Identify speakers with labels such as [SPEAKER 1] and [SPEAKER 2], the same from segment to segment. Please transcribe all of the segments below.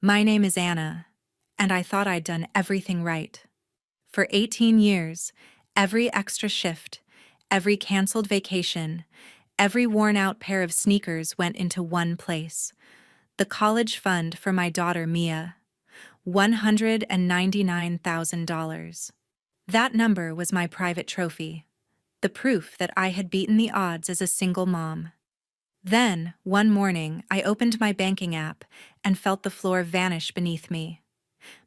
[SPEAKER 1] My name is Anna, and I thought I'd done everything right. For 18 years, every extra shift, every canceled vacation, every worn-out pair of sneakers went into one place: the college fund for my daughter Mia. $199,000. That number was my private trophy, the proof that I had beaten the odds as a single mom. Then, one morning, I opened my banking app and felt the floor vanish beneath me.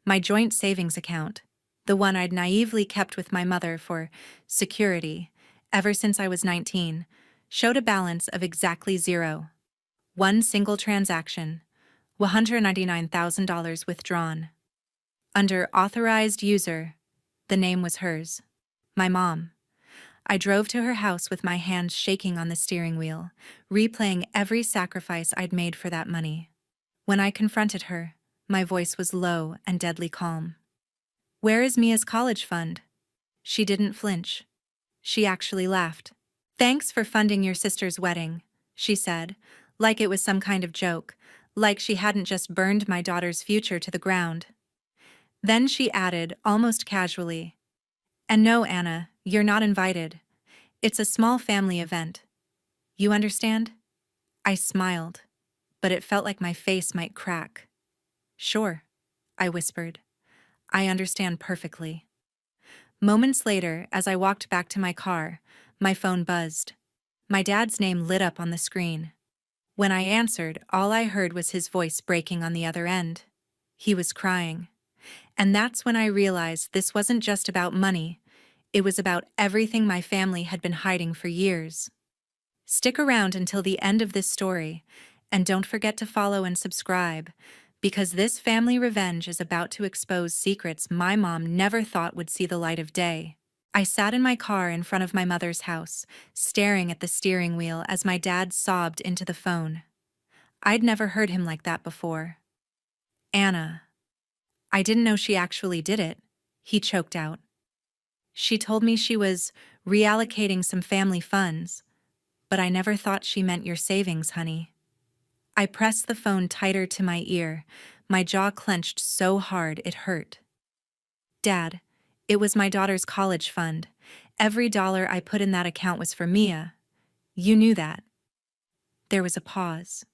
[SPEAKER 1] My joint savings account, the one I'd naively kept with my mother for security ever since I was 19, showed a balance of exactly zero. One single transaction, $199,000 withdrawn. Under authorized user, the name was hers, my mom. I drove to her house with my hands shaking on the steering wheel, replaying every sacrifice I'd made for that money. When I confronted her, my voice was low and deadly calm. "Where is Mia's college fund?" She didn't flinch. She actually laughed. "Thanks for funding your sister's wedding," she said, like it was some kind of joke, like she hadn't just burned my daughter's future to the ground. Then she added, almost casually, "And no, Anna, you're not invited. It's a small family event. You understand?" I smiled, but it felt like my face might crack. "Sure," I whispered. "I understand perfectly." Moments later, as I walked back to my car, my phone buzzed. My dad's name lit up on the screen. When I answered, all I heard was his voice breaking on the other end. He was crying. And that's when I realized this wasn't just about money. It was about everything my family had been hiding for years. Stick around until the end of this story, and don't forget to follow and subscribe, because this family revenge is about to expose secrets my mom never thought would see the light of day. I sat in my car in front of my mother's house, staring at the steering wheel as my dad sobbed into the phone. I'd never heard him like that before. "Anna, I didn't know she actually did it," he choked out. "She told me she was reallocating some family funds, but I never thought she meant your savings, honey." I pressed the phone tighter to my ear, my jaw clenched so hard it hurt. "Dad, it was my daughter's college fund. Every dollar I put in that account was for Mia. You knew that." There was a pause,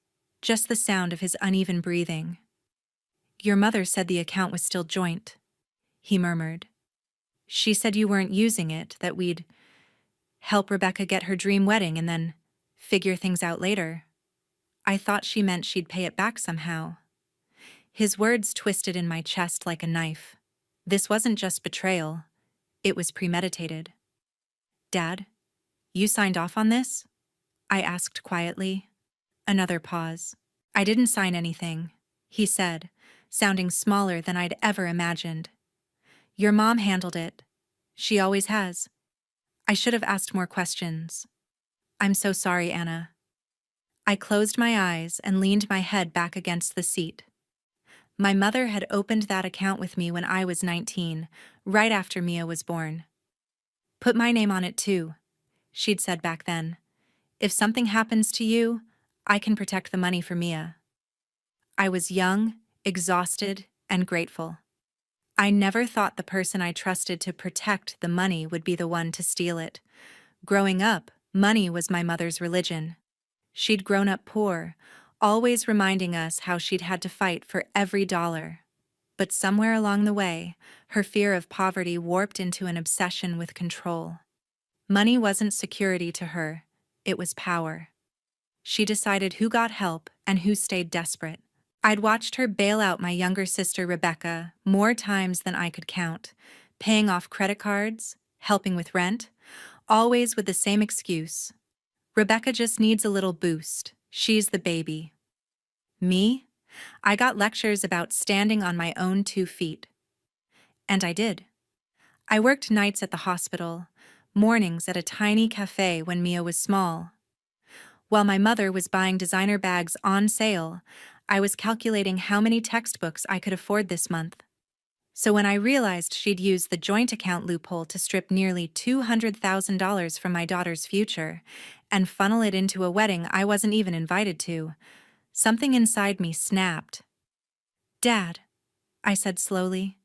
[SPEAKER 1] just the sound of his uneven breathing. "Your mother said the account was still joint," he murmured. "She said you weren't using it, that we'd help Rebecca get her dream wedding and then figure things out later. I thought she meant she'd pay it back somehow." His words twisted in my chest like a knife. This wasn't just betrayal, it was premeditated. "Dad, you signed off on this?" I asked quietly. Another pause. "I didn't sign anything," he said, sounding smaller than I'd ever imagined. "Your mom handled it. She always has. I should have asked more questions. I'm so sorry, Anna." I closed my eyes and leaned my head back against the seat. My mother had opened that account with me when I was 19, right after Mia was born. "Put my name on it too," she'd said back then. "If something happens to you, I can protect the money for Mia." I was young, exhausted, and grateful. I never thought the person I trusted to protect the money would be the one to steal it. Growing up, money was my mother's religion. She'd grown up poor, always reminding us how she'd had to fight for every dollar. But somewhere along the way, her fear of poverty warped into an obsession with control. Money wasn't security to her, it was power. She decided who got help and who stayed desperate. I'd watched her bail out my younger sister Rebecca more times than I could count, paying off credit cards, helping with rent, always with the same excuse: "Rebecca just needs a little boost. She's the baby." Me? I got lectures about standing on my own 2 feet. And I did. I worked nights at the hospital, mornings at a tiny cafe when Mia was small. While my mother was buying designer bags on sale, I was calculating how many textbooks I could afford this month. So when I realized she'd used the joint account loophole to strip nearly $200,000 from my daughter's future and funnel it into a wedding I wasn't even invited to, something inside me snapped. Dad, I said slowly,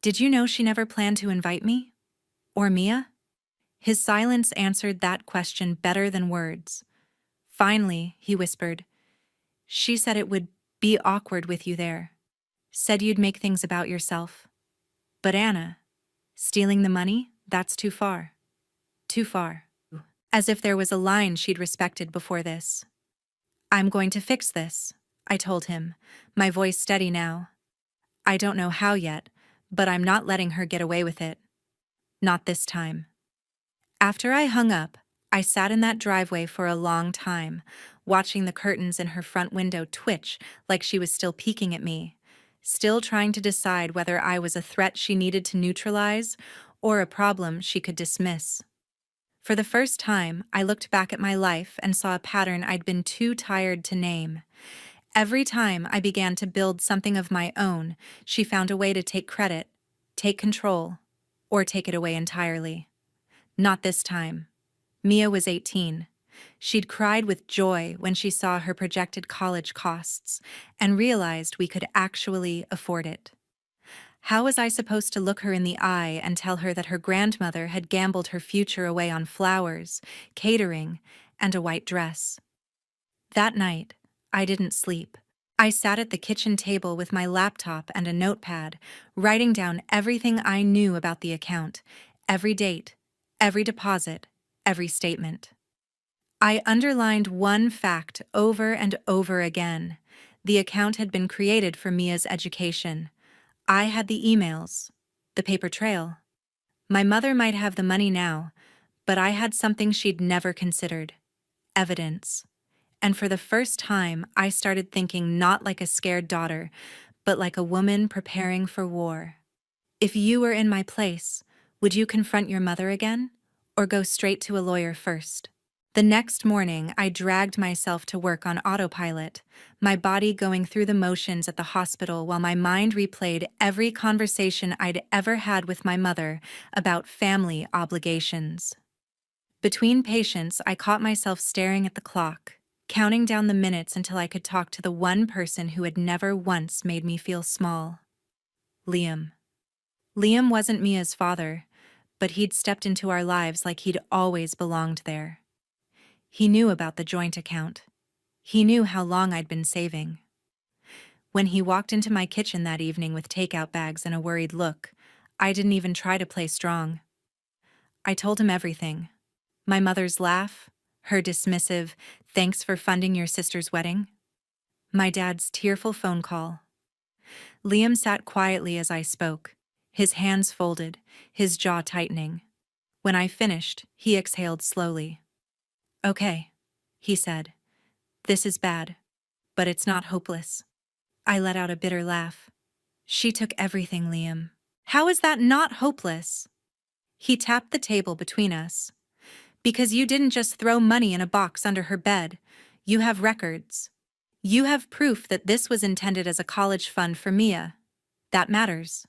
[SPEAKER 1] did you know she never planned to invite me? Or Mia? His silence answered that question better than words. Finally, he whispered, she said it would be awkward with you there. Said you'd make things about yourself. But Anna, stealing the money, that's too far. Too far. As if there was a line she'd respected before this. I'm going to fix this, I told him, my voice steady now. I don't know how yet, but I'm not letting her get away with it. Not this time. After I hung up, I sat in that driveway for a long time, watching the curtains in her front window twitch like she was still peeking at me, still trying to decide whether I was a threat she needed to neutralize or a problem she could dismiss. For the first time, I looked back at my life and saw a pattern I'd been too tired to name. Every time I began to build something of my own, she found a way to take credit, take control, or take it away entirely. Not this time. Mia was 18. She'd cried with joy when she saw her projected college costs and realized we could actually afford it. How was I supposed to look her in the eye and tell her that her grandmother had gambled her future away on flowers, catering, and a white dress? That night, I didn't sleep. I sat at the kitchen table with my laptop and a notepad, writing down everything I knew about the account, every date, every deposit, every statement. I underlined one fact over and over again. The account had been created for Mia's education. I had the emails, the paper trail. My mother might have the money now, but I had something she'd never considered: evidence. And for the first time, I started thinking not like a scared daughter, but like a woman preparing for war. If you were in my place, would you confront your mother again, or go straight to a lawyer first? The next morning, I dragged myself to work on autopilot, my body going through the motions at the hospital while my mind replayed every conversation I'd ever had with my mother about family obligations. Between patients, I caught myself staring at the clock, counting down the minutes until I could talk to the one person who had never once made me feel small. Liam. Liam wasn't Mia's father, but he'd stepped into our lives like he'd always belonged there. He knew about the joint account. He knew how long I'd been saving. When he walked into my kitchen that evening with takeout bags and a worried look, I didn't even try to play strong. I told him everything. My mother's laugh, her dismissive, "Thanks for funding your sister's wedding." My dad's tearful phone call. Liam sat quietly as I spoke, his hands folded, his jaw tightening. When I finished, he exhaled slowly. "Okay," he said. "This is bad, but it's not hopeless." I let out a bitter laugh. "She took everything, Liam. How is that not hopeless?" He tapped the table between us. "Because you didn't just throw money in a box under her bed. You have records. You have proof that this was intended as a college fund for Mia. That matters."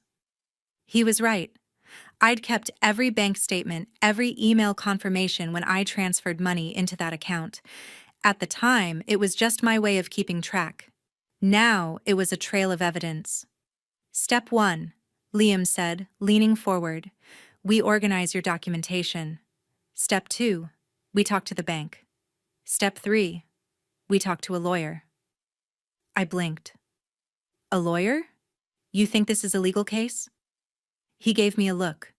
[SPEAKER 1] He was right. I'd kept every bank statement, every email confirmation when I transferred money into that account. At the time, it was just my way of keeping track. Now, it was a trail of evidence. "Step 1, Liam said, leaning forward. "We organize your documentation. Step 2, we talk to the bank. Step 3, we talk to a lawyer." I blinked. "A lawyer? You think this is a legal case?" He gave me a look.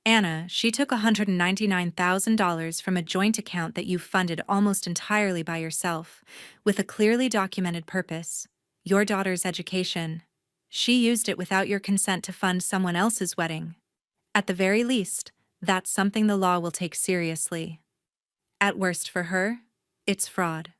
[SPEAKER 1] "Anna, she took $199,000 from a joint account that you funded almost entirely by yourself, with a clearly documented purpose: your daughter's education. She used it without your consent to fund someone else's wedding. At the very least, that's something the law will take seriously. At worst for her, it's fraud."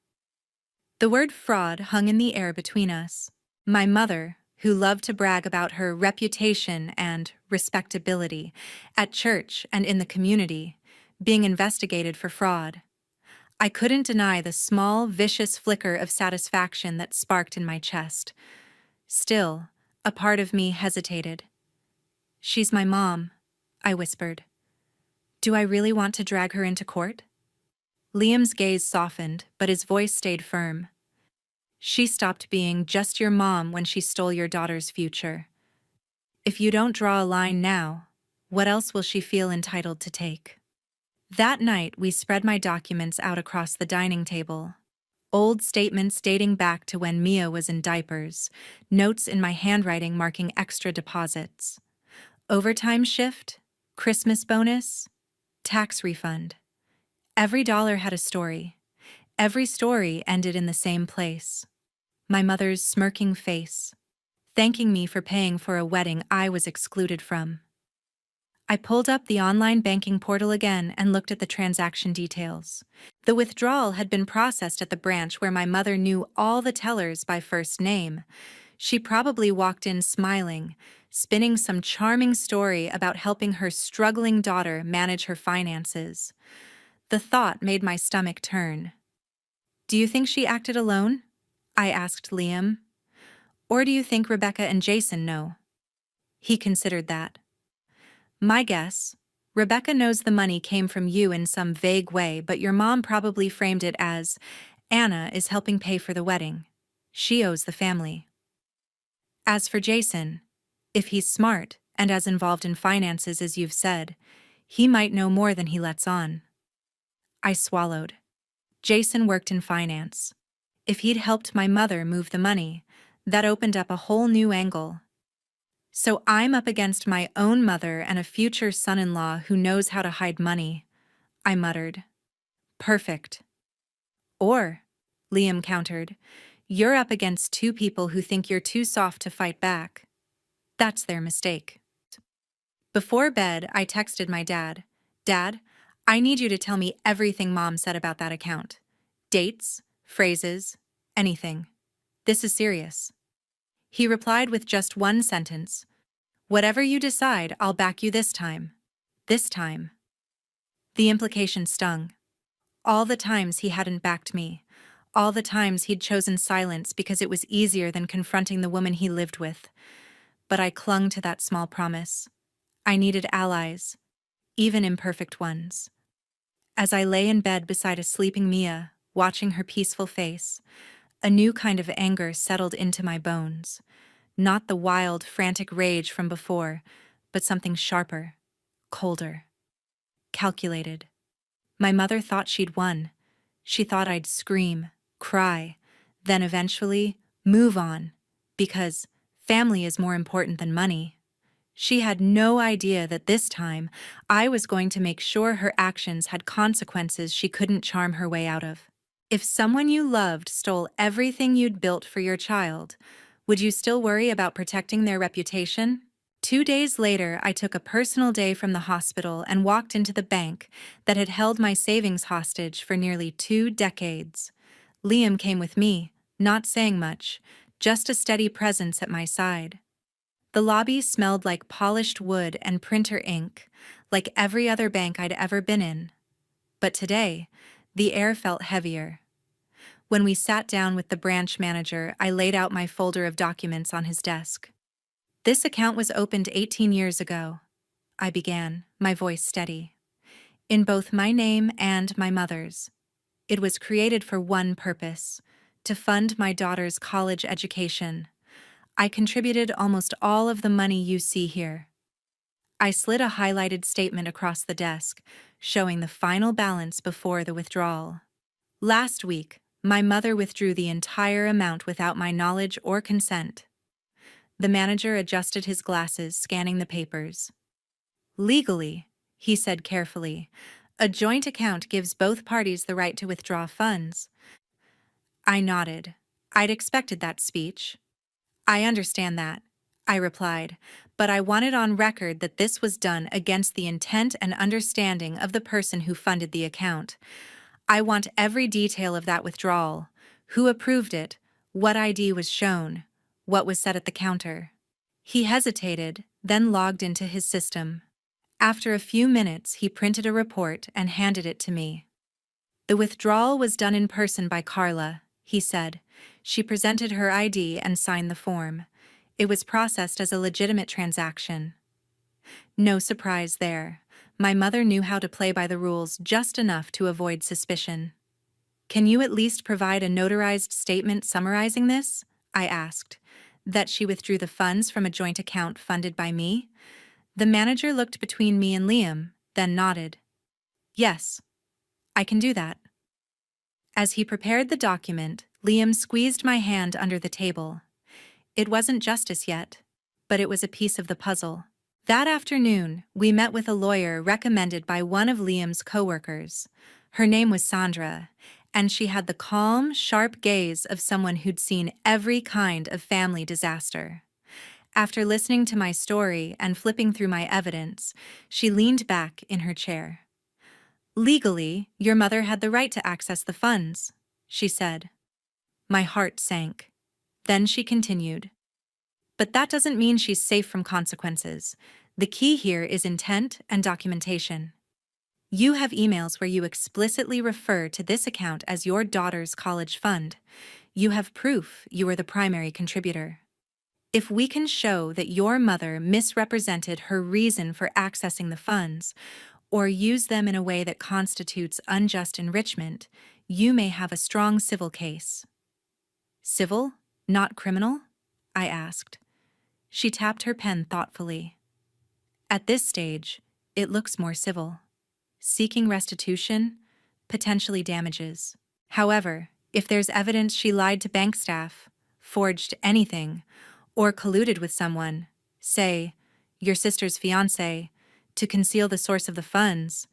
[SPEAKER 1] The word fraud hung in the air between us. My mother, who loved to brag about her reputation and respectability at church and in the community, being investigated for fraud. I couldn't deny the small, vicious flicker of satisfaction that sparked in my chest. Still, a part of me hesitated. "She's my mom," I whispered. "Do I really want to drag her into court?" Liam's gaze softened, but his voice stayed firm. She stopped being just your mom when she stole your daughter's future. If you don't draw a line now, what else will she feel entitled to take? That night, we spread my documents out across the dining table. Old statements dating back to when Mia was in diapers, notes in my handwriting marking extra deposits. Overtime shift, Christmas bonus, tax refund. Every dollar had a story. Every story ended in the same place. My mother's smirking face, thanking me for paying for a wedding I was excluded from. I pulled up the online banking portal again and looked at the transaction details. The withdrawal had been processed at the branch where my mother knew all the tellers by first name. She probably walked in smiling, spinning some charming story about helping her struggling daughter manage her finances. The thought made my stomach turn. "Do you think she acted alone?" I asked Liam. "Or do you think Rebecca and Jason know?" He considered that. "My guess, Rebecca knows the money came from you in some vague way, but your mom probably framed it as, Anna is helping pay for the wedding. She owes the family." As for Jason, if he's smart and as involved in finances as you've said, he might know more than he lets on. I swallowed. Jason worked in finance. If he'd helped my mother move the money, that opened up a whole new angle. So I'm up against my own mother and a future son-in-law who knows how to hide money, I muttered. Perfect. Or, Liam countered, you're up against two people who think you're too soft to fight back. That's their mistake. Before bed, I texted my dad. "Dad, I need you to tell me everything Mom said about that account. Dates, phrases, anything. This is serious." He replied with just one sentence. "Whatever you decide, I'll back you this time. This time." The implication stung. All the times he hadn't backed me. All the times he'd chosen silence because it was easier than confronting the woman he lived with. But I clung to that small promise. I needed allies, even imperfect ones. As I lay in bed beside a sleeping Mia, watching her peaceful face, a new kind of anger settled into my bones. Not the wild, frantic rage from before, but something sharper, colder, calculated. My mother thought she'd won. She thought I'd scream, cry, then eventually move on, because family is more important than money. She had no idea that this time I was going to make sure her actions had consequences she couldn't charm her way out of. If someone you loved stole everything you'd built for your child, would you still worry about protecting their reputation? 2 days later, I took a personal day from the hospital and walked into the bank that had held my savings hostage for nearly 2 decades. Liam came with me, not saying much, just a steady presence at my side. The lobby smelled like polished wood and printer ink, like every other bank I'd ever been in. But today, the air felt heavier. When we sat down with the branch manager, I laid out my folder of documents on his desk. "This account was opened 18 years ago," I began, my voice steady. "In both my name and my mother's. It was created for one purpose: to fund my daughter's college education. I contributed almost all of the money you see here." I slid a highlighted statement across the desk, showing the final balance before the withdrawal. "Last week, my mother withdrew the entire amount without my knowledge or consent." The manager adjusted his glasses, scanning the papers. "Legally," he said carefully, "a joint account gives both parties the right to withdraw funds." I nodded. I'd expected that speech. "I understand that," I replied, "but I wanted on record that this was done against the intent and understanding of the person who funded the account. I want every detail of that withdrawal: who approved it, what ID was shown, what was said at the counter." He hesitated, then logged into his system. After a few minutes, he printed a report and handed it to me. "The withdrawal was done in person by Carla," he said. "She presented her ID and signed the form. It was processed as a legitimate transaction." No surprise there. My mother knew how to play by the rules just enough to avoid suspicion. Can you at least provide a notarized statement summarizing this? I asked. That she withdrew the funds from a joint account funded by me? The manager looked between me and Liam, then nodded. Yes, I can do that. As he prepared the document, Liam squeezed my hand under the table. It wasn't justice yet, but it was a piece of the puzzle. That afternoon, we met with a lawyer recommended by one of Liam's coworkers. Her name was Sandra, and she had the calm, sharp gaze of someone who'd seen every kind of family disaster. After listening to my story and flipping through my evidence, she leaned back in her chair. Legally, your mother had the right to access the funds, she said. My heart sank. Then she continued. But that doesn't mean she's safe from consequences. The key here is intent and documentation. You have emails where you explicitly refer to this account as your daughter's college fund. You have proof you were the primary contributor. If we can show that your mother misrepresented her reason for accessing the funds, or used them in a way that constitutes unjust enrichment, you may have a strong civil case. Civil, not criminal? I asked. She tapped her pen thoughtfully. At this stage, it looks more civil. Seeking restitution, potentially damages. However, if there's evidence she lied to bank staff, forged anything, or colluded with someone, say, your sister's fiancé, to conceal the source of the funds,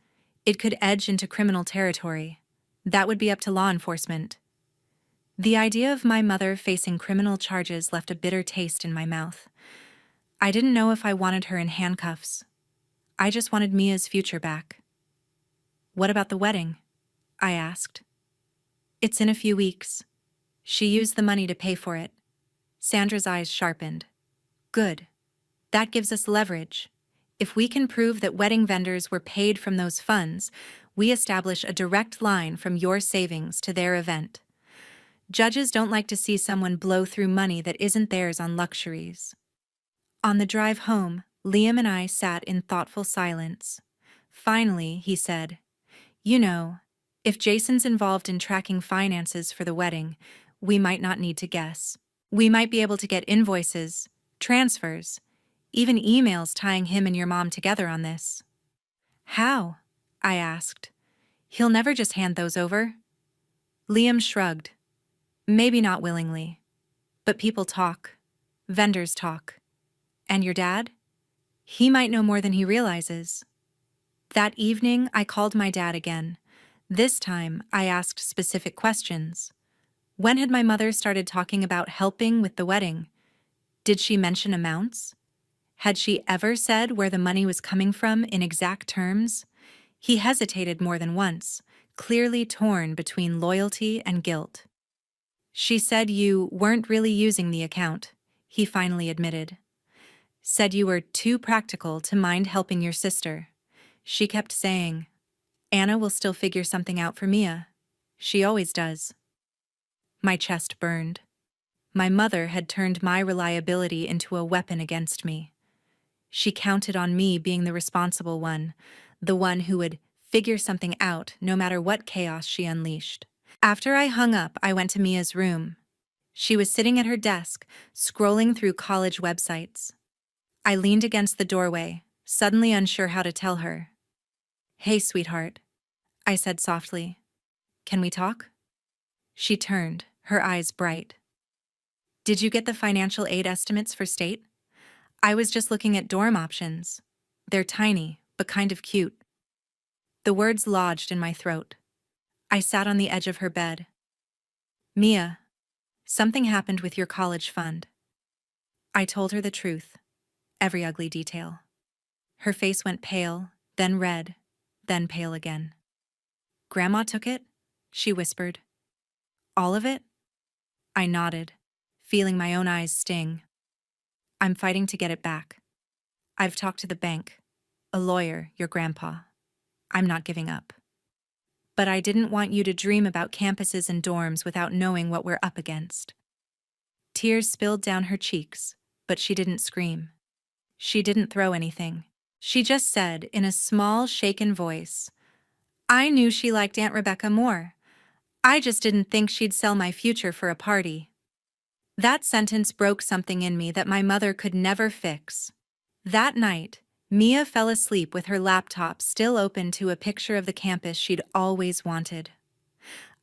[SPEAKER 1] it could edge into criminal territory. That would be up to law enforcement. The idea of my mother facing criminal charges left a bitter taste in my mouth. I didn't know if I wanted her in handcuffs. I just wanted Mia's future back. What about the wedding? I asked. It's in a few weeks. She used the money to pay for it. Sandra's eyes sharpened. Good. That gives us leverage. If we can prove that wedding vendors were paid from those funds, we establish a direct line from your savings to their event. Judges don't like to see someone blow through money that isn't theirs on luxuries. On the drive home, Liam and I sat in thoughtful silence. Finally, he said, You know, if Jason's involved in tracking finances for the wedding, we might not need to guess. We might be able to get invoices, transfers, even emails tying him and your mom together on this. How? I asked. He'll never just hand those over. Liam shrugged. Maybe not willingly. But people talk. Vendors talk. And your dad? He might know more than he realizes. That evening, I called my dad again. This time, I asked specific questions. When had my mother started talking about helping with the wedding? Did she mention amounts? Had she ever said where the money was coming from in exact terms? He hesitated more than once, clearly torn between loyalty and guilt. She said you weren't really using the account, he finally admitted. Said you were too practical to mind helping your sister. She kept saying, Anna will still figure something out for Mia. She always does. My chest burned. My mother had turned my reliability into a weapon against me. She counted on me being the responsible one, the one who would figure something out no matter what chaos she unleashed. After I hung up, I went to Mia's room. She was sitting at her desk, scrolling through college websites. I leaned against the doorway, suddenly unsure how to tell her. Hey, sweetheart, I said softly. Can we talk? She turned, her eyes bright. Did you get the financial aid estimates for state? I was just looking at dorm options. They're tiny, but kind of cute. The words lodged in my throat. I sat on the edge of her bed. Mia, something happened with your college fund. I told her the truth, every ugly detail. Her face went pale, then red, then pale again. Grandma took it? She whispered. All of it? I nodded, feeling my own eyes sting. I'm fighting to get it back. I've talked to the bank, a lawyer, your grandpa. I'm not giving up. But I didn't want you to dream about campuses and dorms without knowing what we're up against. Tears spilled down her cheeks, but she didn't scream. She didn't throw anything. She just said, in a small, shaken voice, I knew she liked Aunt Rebecca more. I just didn't think she'd sell my future for a party. That sentence broke something in me that my mother could never fix. That night, Mia fell asleep with her laptop still open to a picture of the campus she'd always wanted.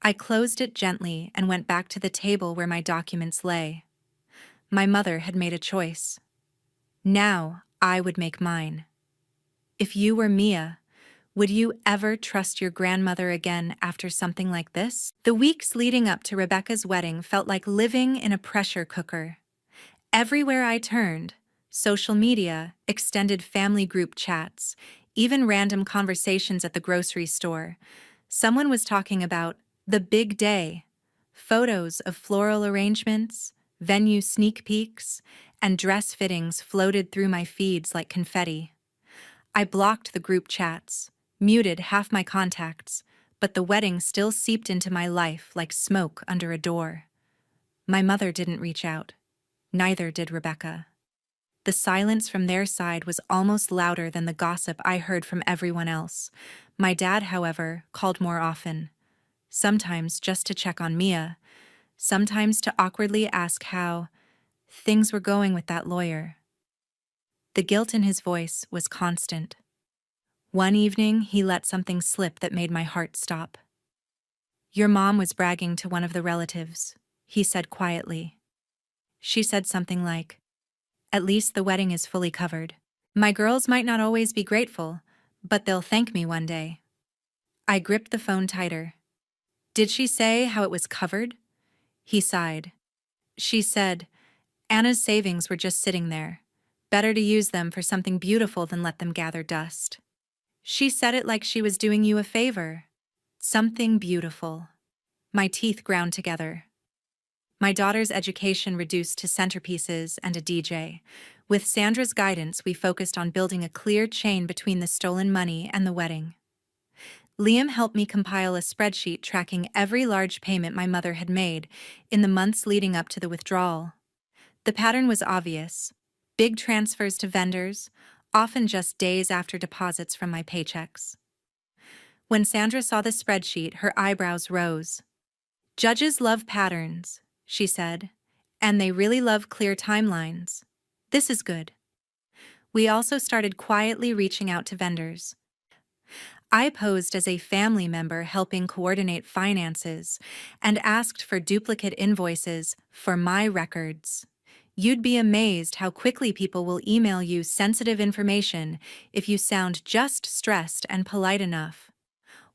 [SPEAKER 1] I closed it gently and went back to the table where my documents lay. My mother had made a choice. Now I would make mine. If you were Mia, would you ever trust your grandmother again after something like this? The weeks leading up to Rebecca's wedding felt like living in a pressure cooker. Everywhere I turned, social media, extended family group chats, even random conversations at the grocery store, someone was talking about the big day. Photos of floral arrangements, venue sneak peeks, and dress fittings floated through my feeds like confetti. I blocked the group chats, muted half my contacts, but the wedding still seeped into my life like smoke under a door. My mother didn't reach out. Neither did Rebecca. The silence from their side was almost louder than the gossip I heard from everyone else. My dad, however, called more often. Sometimes just to check on Mia, sometimes to awkwardly ask how things were going with that lawyer. The guilt in his voice was constant. One evening, he let something slip that made my heart stop. "Your mom was bragging to one of the relatives," he said quietly. She said something like, "At least the wedding is fully covered. My girls might not always be grateful, but they'll thank me one day." I gripped the phone tighter. "Did she say how it was covered?" He sighed. "She said, Anna's savings were just sitting there. Better to use them for something beautiful than let them gather dust. She said it like she was doing you a favor. Something beautiful." My teeth ground together. My daughter's education reduced to centerpieces and a DJ. With Sandra's guidance, we focused on building a clear chain between the stolen money and the wedding. Liam helped me compile a spreadsheet tracking every large payment my mother had made in the months leading up to the withdrawal. The pattern was obvious: big transfers to vendors, often just days after deposits from my paychecks. When Sandra saw the spreadsheet, her eyebrows rose. "Judges love patterns," she said, "and they really love clear timelines. This is good." We also started quietly reaching out to vendors. I posed as a family member helping coordinate finances and asked for duplicate invoices for my records. You'd be amazed how quickly people will email you sensitive information if you sound just stressed and polite enough.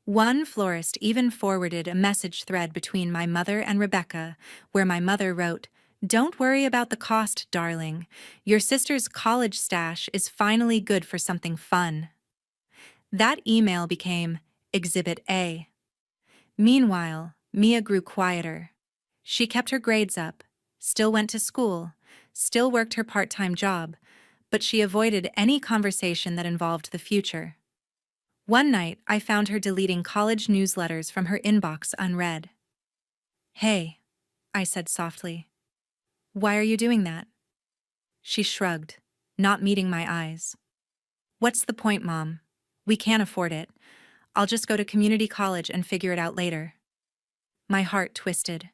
[SPEAKER 1] One florist even forwarded a message thread between my mother and Rebecca, where my mother wrote, "Don't worry about the cost, darling. Your sister's college stash is finally good for something fun." That email became Exhibit A. Meanwhile, Mia grew quieter. She kept her grades up, still went to school, still worked her part-time job, but she avoided any conversation that involved the future. One night, I found her deleting college newsletters from her inbox unread. "Hey," I said softly. "Why are you doing that?" She shrugged, not meeting my eyes. "What's the point, Mom? We can't afford it. I'll just go to community college and figure it out later." My heart twisted.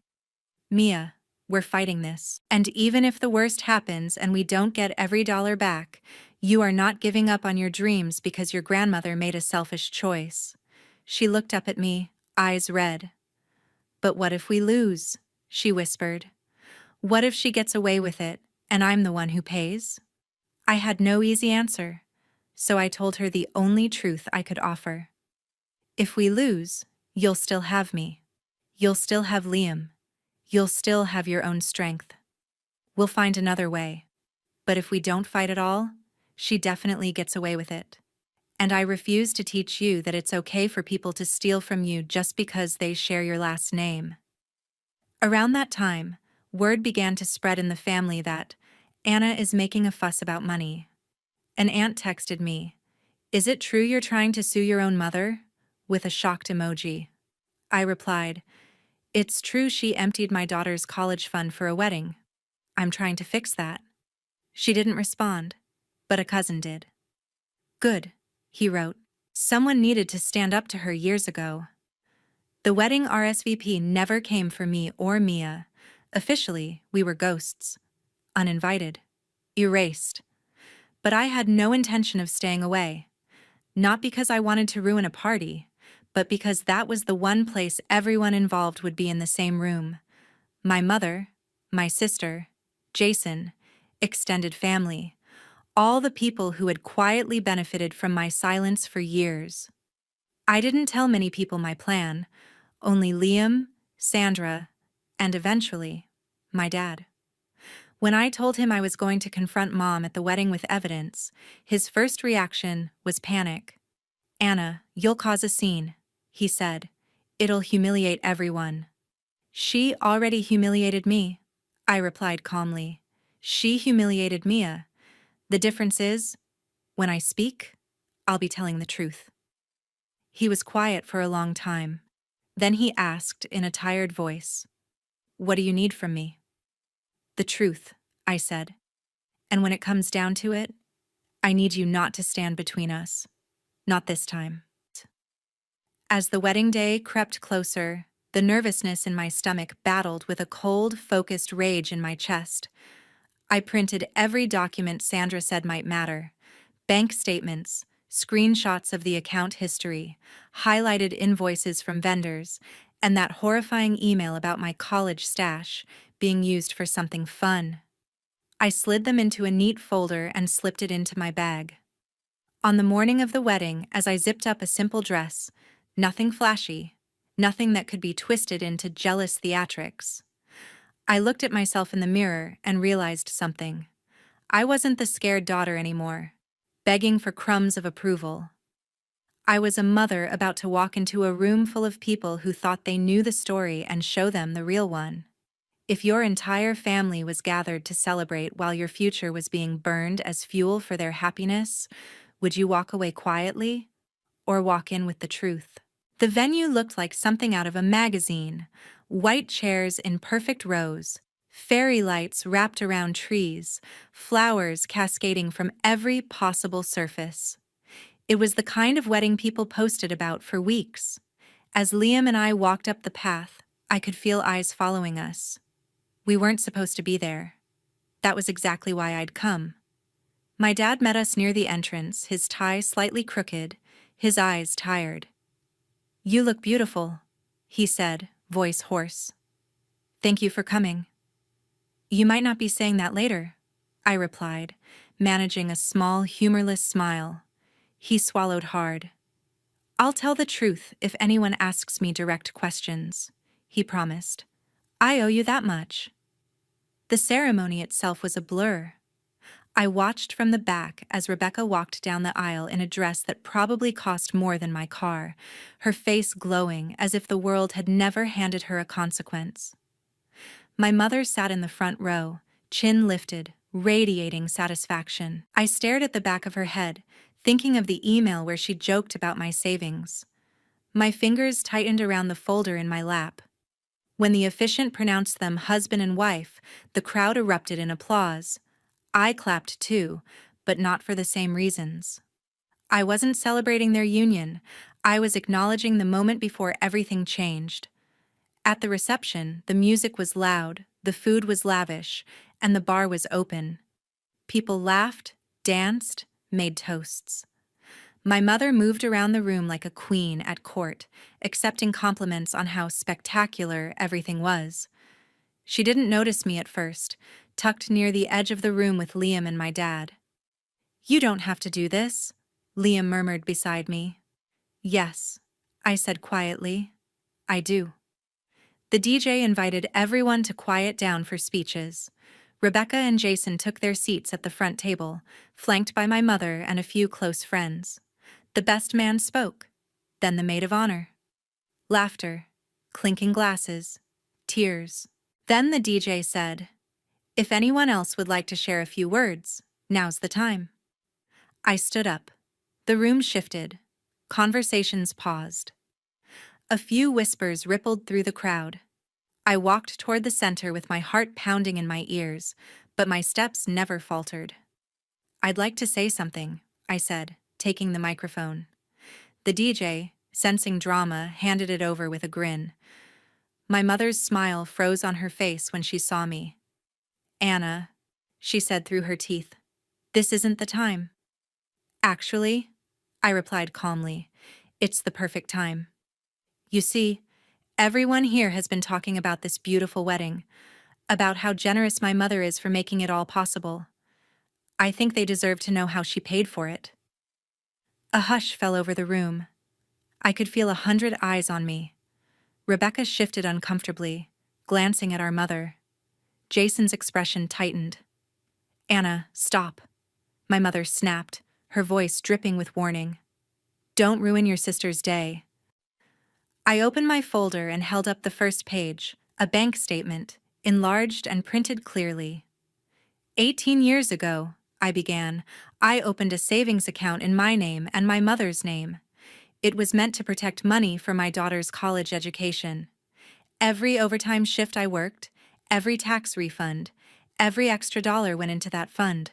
[SPEAKER 1] "Mia, we're fighting this. And even if the worst happens and we don't get every dollar back, you are not giving up on your dreams because your grandmother made a selfish choice." She looked up at me, eyes red. "But what if we lose?" she whispered. "What if she gets away with it, and I'm the one who pays?" I had no easy answer, so I told her the only truth I could offer. "If we lose, you'll still have me. You'll still have Liam. You'll still have your own strength. We'll find another way. But if we don't fight at all, she definitely gets away with it. And I refuse to teach you that it's okay for people to steal from you just because they share your last name." Around that time, word began to spread in the family that Anna is making a fuss about money. An aunt texted me, "Is it true you're trying to sue your own mother?" with a shocked emoji. I replied, "It's true she emptied my daughter's college fund for a wedding. I'm trying to fix that." She didn't respond, but a cousin did. "Good," he wrote. "Someone needed to stand up to her years ago." The wedding RSVP never came for me or Mia. Officially, we were ghosts. Uninvited. Erased. But I had no intention of staying away. Not because I wanted to ruin a party, but because that was the one place everyone involved would be in the same room. My mother, my sister, Jason, extended family, all the people who had quietly benefited from my silence for years. I didn't tell many people my plan, only Liam, Sandra, and eventually, my dad. When I told him I was going to confront Mom at the wedding with evidence, his first reaction was panic. "Anna, you'll cause a scene," he said. "It'll humiliate everyone." "She already humiliated me," I replied calmly. "She humiliated Mia. The difference is, when I speak, I'll be telling the truth." He was quiet for a long time. Then he asked in a tired voice, "What do you need from me?" "The truth," I said. "And when it comes down to it, I need you not to stand between us. Not this time." As the wedding day crept closer, the nervousness in my stomach battled with a cold, focused rage in my chest. I printed every document Sandra said might matter: bank statements, screenshots of the account history, highlighted invoices from vendors, and that horrifying email about my college stash being used for something fun. I slid them into a neat folder and slipped it into my bag. On the morning of the wedding, as I zipped up a simple dress, nothing flashy, nothing that could be twisted into jealous theatrics, I looked at myself in the mirror and realized something. I wasn't the scared daughter anymore, begging for crumbs of approval. I was a mother about to walk into a room full of people who thought they knew the story and show them the real one. If your entire family was gathered to celebrate while your future was being burned as fuel for their happiness, would you walk away quietly or walk in with the truth? The venue looked like something out of a magazine: white chairs in perfect rows, fairy lights wrapped around trees, flowers cascading from every possible surface. It was the kind of wedding people posted about for weeks. As Liam and I walked up the path, I could feel eyes following us. We weren't supposed to be there. That was exactly why I'd come. My dad met us near the entrance, his tie slightly crooked, his eyes tired. "You look beautiful," he said, voice hoarse. "Thank you for coming." "You might not be saying that later," I replied, managing a small, humorless smile. He swallowed hard. "I'll tell the truth if anyone asks me direct questions," he promised. "I owe you that much." The ceremony itself was a blur. I watched from the back as Rebecca walked down the aisle in a dress that probably cost more than my car, her face glowing as if the world had never handed her a consequence. My mother sat in the front row, chin lifted, radiating satisfaction. I stared at the back of her head, thinking of the email where she joked about my savings. My fingers tightened around the folder in my lap. When the officiant pronounced them husband and wife, the crowd erupted in applause. I clapped too, but not for the same reasons. I wasn't celebrating their union. I was acknowledging the moment before everything changed. At the reception, the music was loud, the food was lavish, and the bar was open. People laughed, danced, made toasts. My mother moved around the room like a queen at court, accepting compliments on how spectacular everything was. She didn't notice me at first, tucked near the edge of the room with Liam and my dad. "You don't have to do this," Liam murmured beside me. "Yes," I said quietly. "I do." The DJ invited everyone to quiet down for speeches. Rebecca and Jason took their seats at the front table, flanked by my mother and a few close friends. The best man spoke, then the maid of honor. Laughter, clinking glasses, tears. Then the DJ said, "If anyone else would like to share a few words, now's the time." I stood up. The room shifted. Conversations paused. A few whispers rippled through the crowd. I walked toward the center with my heart pounding in my ears, but my steps never faltered. "I'd like to say something," I said, taking the microphone. The DJ, Sensing drama, handed it over with a grin. My mother's smile froze on her face when she saw me. "Anna," she said through her teeth, "this isn't the time." "Actually," I replied calmly, "it's the perfect time. You see, everyone here has been talking about this beautiful wedding, about how generous my mother is for making it all possible. I think they deserve to know how she paid for it." A hush fell over the room. I could feel 100 eyes on me. Rebecca shifted uncomfortably, glancing at our mother. Jason's expression tightened. "Anna, stop," my mother snapped, her voice dripping with warning. "Don't ruin your sister's day." I opened my folder and held up the first page, a bank statement, enlarged and printed clearly. 18 years ago, I began, I opened a savings account in my name and my mother's name. It was meant to protect money for my daughter's college education. Every overtime shift I worked, every tax refund, every extra dollar went into that fund.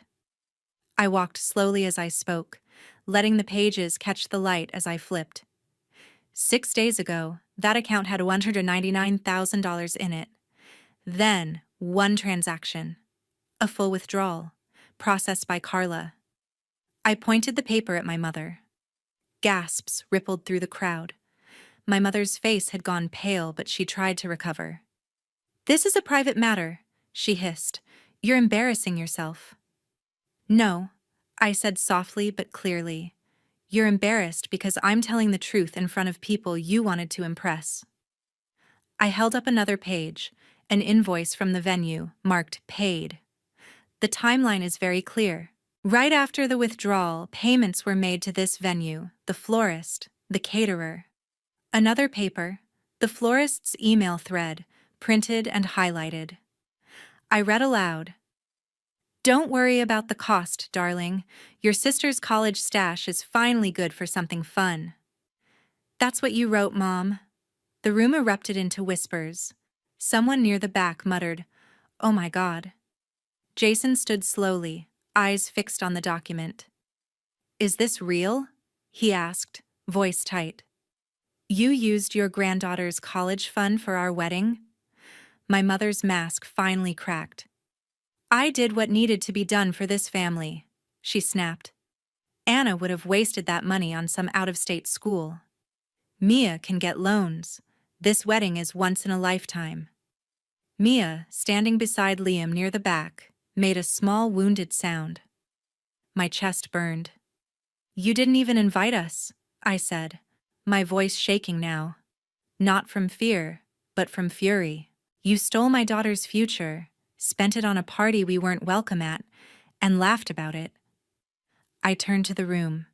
[SPEAKER 1] I walked slowly as I spoke, letting the pages catch the light as I flipped. 6 days ago, that account had $199,000 in it. Then, one transaction. A full withdrawal, processed by Carla. I pointed the paper at my mother. Gasps rippled through the crowd. My mother's face had gone pale, but she tried to recover. "This is a private matter," she hissed. "You're embarrassing yourself." "No," I said softly but clearly. "You're embarrassed because I'm telling the truth in front of people you wanted to impress." I held up another page, an invoice from the venue, marked paid. The timeline is very clear. Right after the withdrawal, payments were made to this venue, the florist, the caterer. Another paper, the florist's email thread, printed and highlighted. I read aloud. "Don't worry about the cost, darling. Your sister's college stash is finally good for something fun." "That's what you wrote, Mom." The room erupted into whispers. Someone near the back muttered, "Oh my God." Jason stood slowly, eyes fixed on the document. "Is this real?" he asked, voice tight. "You used your granddaughter's college fund for our wedding?" My mother's mask finally cracked. "I did what needed to be done for this family," she snapped. "Anna would have wasted that money on some out-of-state school. Mia can get loans. This wedding is once in a lifetime." Mia, standing beside Liam near the back, made a small wounded sound. My chest burned. "You didn't even invite us," I said, my voice shaking now. Not from fear, but from fury. "You stole my daughter's future, spent it on a party we weren't welcome at, and laughed about it." I turned to the room.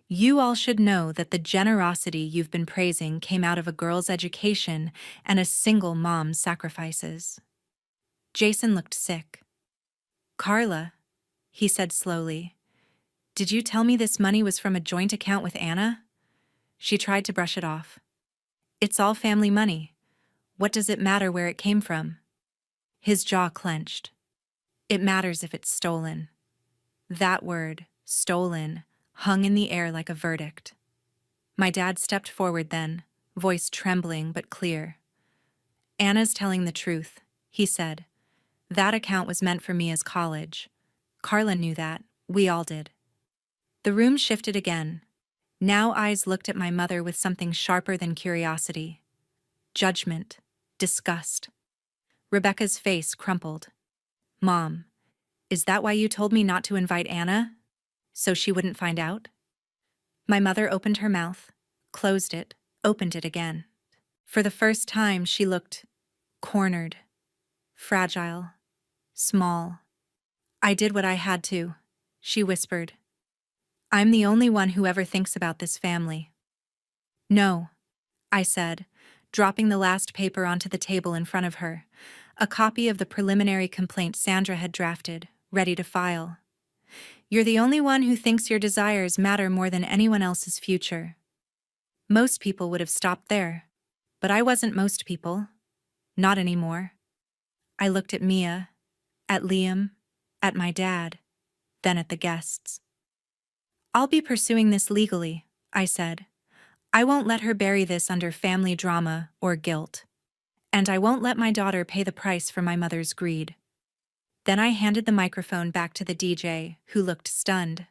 [SPEAKER 1] "You all should know that the generosity you've been praising came out of a girl's education and a single mom's sacrifices." Jason looked sick. "Carla," he said slowly, "did you tell me this money was from a joint account with Anna?" She tried to brush it off. "It's all family money. What does it matter where it came from?" His jaw clenched. "It matters if it's stolen." That word, stolen, hung in the air like a verdict. My dad stepped forward then, voice trembling but clear. "Anna's telling the truth," he said. "That account was meant for Mia's college. Carla knew that. We all did." The room shifted again. Now eyes looked at my mother with something sharper than curiosity. Judgment. Disgust. Rebecca's face crumpled. "Mom, is that why you told me not to invite Anna? So she wouldn't find out?" My mother opened her mouth, closed it, opened it again. For the first time, she looked cornered, fragile, small. "I did what I had to," she whispered. "I'm the only one who ever thinks about this family." "No," I said, dropping the last paper onto the table in front of her, a copy of the preliminary complaint Sandra had drafted, ready to file. "You're the only one who thinks your desires matter more than anyone else's future." Most people would have stopped there, but I wasn't most people. Not anymore. I looked at Mia, at Liam, at my dad, then at the guests. "I'll be pursuing this legally," I said. I won't let her bury this under family drama or guilt. And I won't let my daughter pay the price for my mother's greed. Then I handed the microphone back to the DJ, who looked stunned.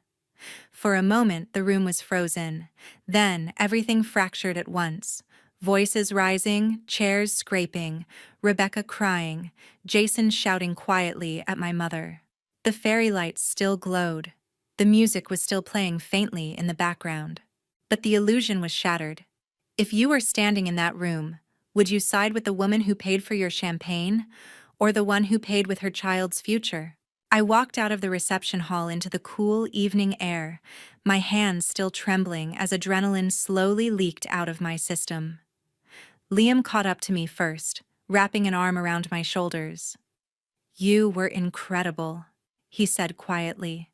[SPEAKER 1] For a moment, the room was frozen. Then, everything fractured at once. Voices rising, chairs scraping, Rebecca crying, Jason shouting quietly at my mother. The fairy lights still glowed. The music was still playing faintly in the background. But the illusion was shattered. If you were standing in that room, would you side with the woman who paid for your champagne, or the one who paid with her child's future? I walked out of the reception hall into the cool evening air, my hands still trembling as adrenaline slowly leaked out of my system. Liam caught up to me first, wrapping an arm around my shoulders. "You were incredible," he said quietly.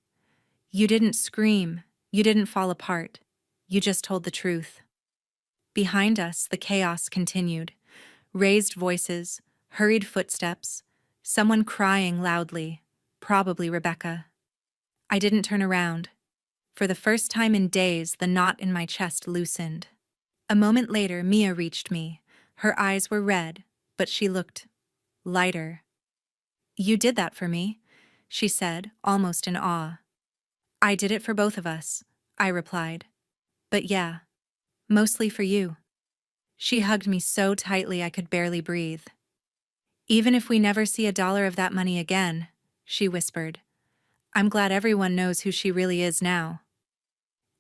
[SPEAKER 1] "You didn't scream, you didn't fall apart, you just told the truth." Behind us, the chaos continued. Raised voices, hurried footsteps, someone crying loudly. Probably Rebecca. I didn't turn around. For the first time in days, the knot in my chest loosened. A moment later, Mia reached me. Her eyes were red, but she looked lighter. "You did that for me," she said, almost in awe. "I did it for both of us," I replied. "But yeah, mostly for you." She hugged me so tightly I could barely breathe. "Even if we never see $1 of that money again," she whispered, "I'm glad everyone knows who she really is now."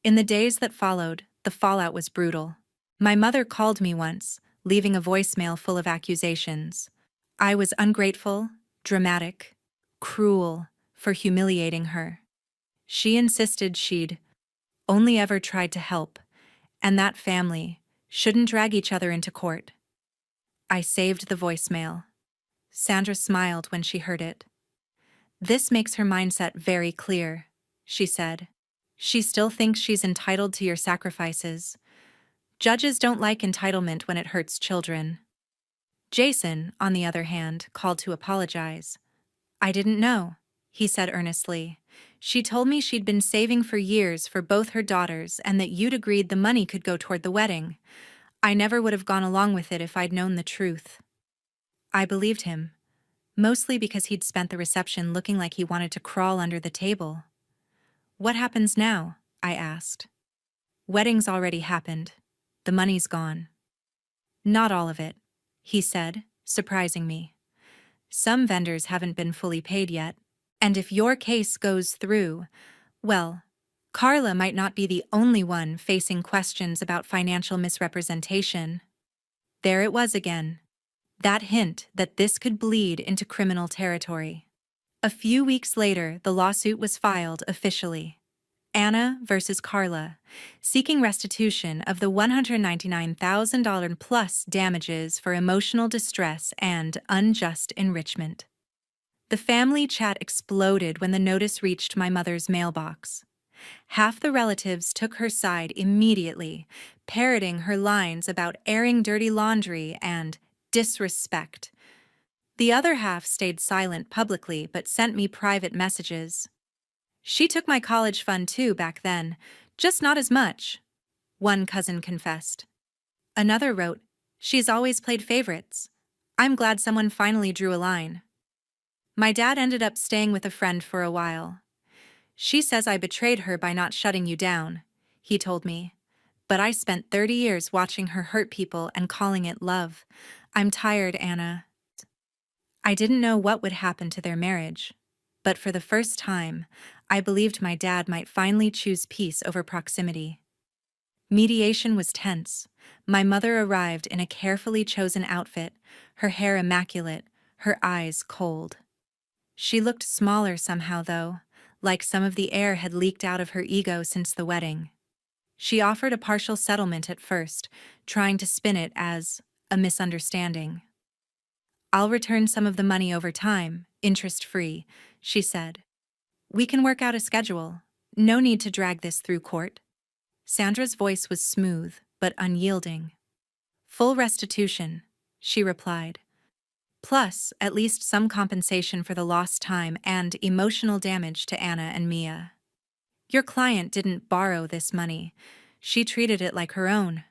[SPEAKER 1] In the days that followed, the fallout was brutal. My mother called me once, leaving a voicemail full of accusations. I was ungrateful, dramatic, cruel for humiliating her. She insisted she'd only ever tried to help, and that family shouldn't drag each other into court. I saved the voicemail. Sandra smiled when she heard it. "This makes her mindset very clear," she said. "She still thinks she's entitled to your sacrifices. Judges don't like entitlement when it hurts children." Jason, on the other hand, called to apologize. "I didn't know," he said earnestly. "She told me she'd been saving for years for both her daughters and that you'd agreed the money could go toward the wedding. I never would have gone along with it if I'd known the truth." I believed him, mostly because he'd spent the reception looking like he wanted to crawl under the table. "What happens now?" I asked. "Wedding's already happened. The money's gone." "Not all of it," he said, surprising me. "Some vendors haven't been fully paid yet. And if your case goes through, well, Carla might not be the only one facing questions about financial misrepresentation." There it was again. That hint that this could bleed into criminal territory. A few weeks later, the lawsuit was filed officially. Anna versus Carla, seeking restitution of the $199,000 plus damages for emotional distress and unjust enrichment. The family chat exploded when the notice reached my mother's mailbox. Half the relatives took her side immediately, parroting her lines about airing dirty laundry and disrespect. The other half stayed silent publicly but sent me private messages. "She took my college fund too back then, just not as much," one cousin confessed. Another wrote, "She's always played favorites. I'm glad someone finally drew a line." My dad ended up staying with a friend for a while. "She says I betrayed her by not shutting you down," he told me. "But I spent 30 years watching her hurt people and calling it love. I'm tired, Anna." I didn't know what would happen to their marriage, but for the first time, I believed my dad might finally choose peace over proximity. Mediation was tense. My mother arrived in a carefully chosen outfit, her hair immaculate, her eyes cold. She looked smaller somehow, though, like some of the air had leaked out of her ego since the wedding. She offered a partial settlement at first, trying to spin it as a misunderstanding. "I'll return some of the money over time, interest-free," she said. "We can work out a schedule. No need to drag this through court." Sandra's voice was smooth, but unyielding. "Full restitution," she replied. "Plus, at least some compensation for the lost time and emotional damage to Anna and Mia. Your client didn't borrow this money. She treated it like her own."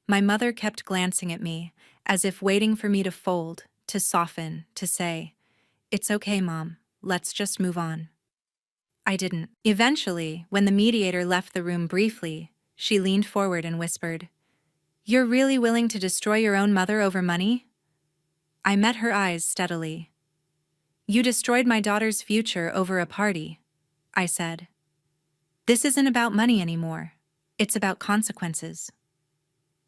[SPEAKER 1] My mother kept glancing at me, as if waiting for me to fold, to soften, to say, "It's okay, Mom, let's just move on." I didn't. Eventually, when the mediator left the room briefly, she leaned forward and whispered, "You're really willing to destroy your own mother over money?" I met her eyes steadily. "You destroyed my daughter's future over a party," I said. "This isn't about money anymore. It's about consequences."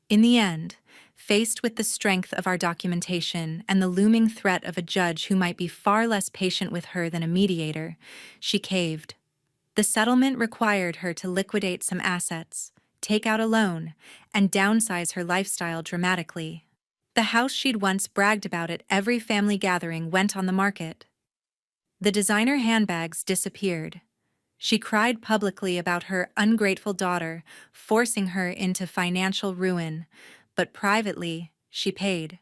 [SPEAKER 1] In the end, faced with the strength of our documentation and the looming threat of a judge who might be far less patient with her than a mediator, she caved. The settlement required her to liquidate some assets, take out a loan, and downsize her lifestyle dramatically. The house she'd once bragged about at every family gathering went on the market. The designer handbags disappeared. She cried publicly about her ungrateful daughter, forcing her into financial ruin, but privately, she paid.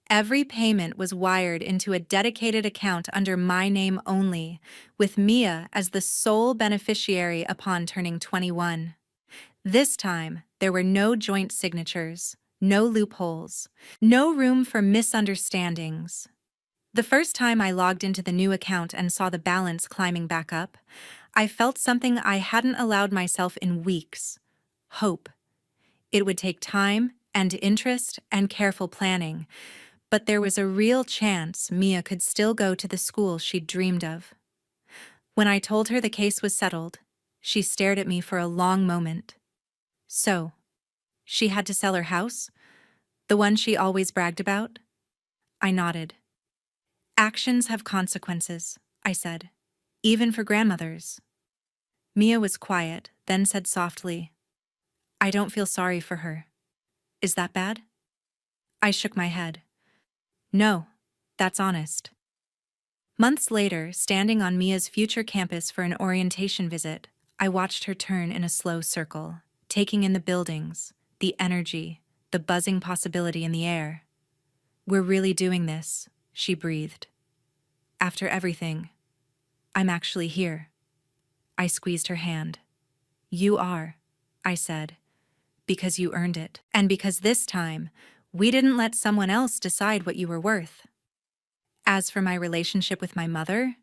[SPEAKER 1] Every payment was wired into a dedicated account under my name only, with Mia as the sole beneficiary upon turning 21. This time, there were no joint signatures, no loopholes, no room for misunderstandings. The first time I logged into the new account and saw the balance climbing back up, I felt something I hadn't allowed myself in weeks: hope. It would take time and interest and careful planning, but there was a real chance Mia could still go to the school she'd dreamed of. When I told her the case was settled, she stared at me for a long moment. So, she had to sell her house? The one she always bragged about? I nodded. "Actions have consequences," I said, "even for grandmothers." Mia was quiet, then said softly, "I don't feel sorry for her. Is that bad?" I shook my head. "No, that's honest." Months later, standing on Mia's future campus for an orientation visit, I watched her turn in a slow circle, taking in the buildings, the energy, the buzzing possibility in the air. "We're really doing this," she breathed. "After everything, I'm actually here." I squeezed her hand. "You are," I said, "because you earned it. And because this time, we didn't let someone else decide what you were worth." As for my relationship with my mother,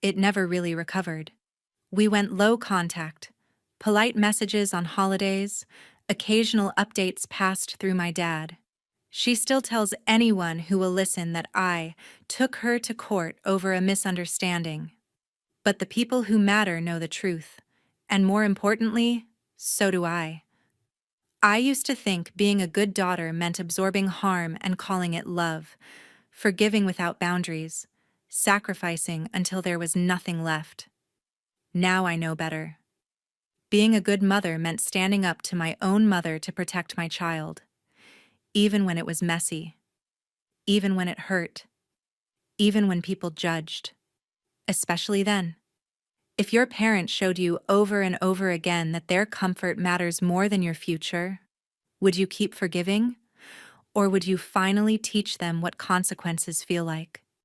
[SPEAKER 1] it never really recovered. We went low contact, polite messages on holidays, occasional updates passed through my dad. She still tells anyone who will listen that I took her to court over a misunderstanding. But the people who matter know the truth, and more importantly, so do I. I used to think being a good daughter meant absorbing harm and calling it love, forgiving without boundaries, sacrificing until there was nothing left. Now I know better. Being a good mother meant standing up to my own mother to protect my child, even when it was messy, even when it hurt, even when people judged. Especially then. If your parents showed you over and over again that their comfort matters more than your future, would you keep forgiving? Or would you finally teach them what consequences feel like?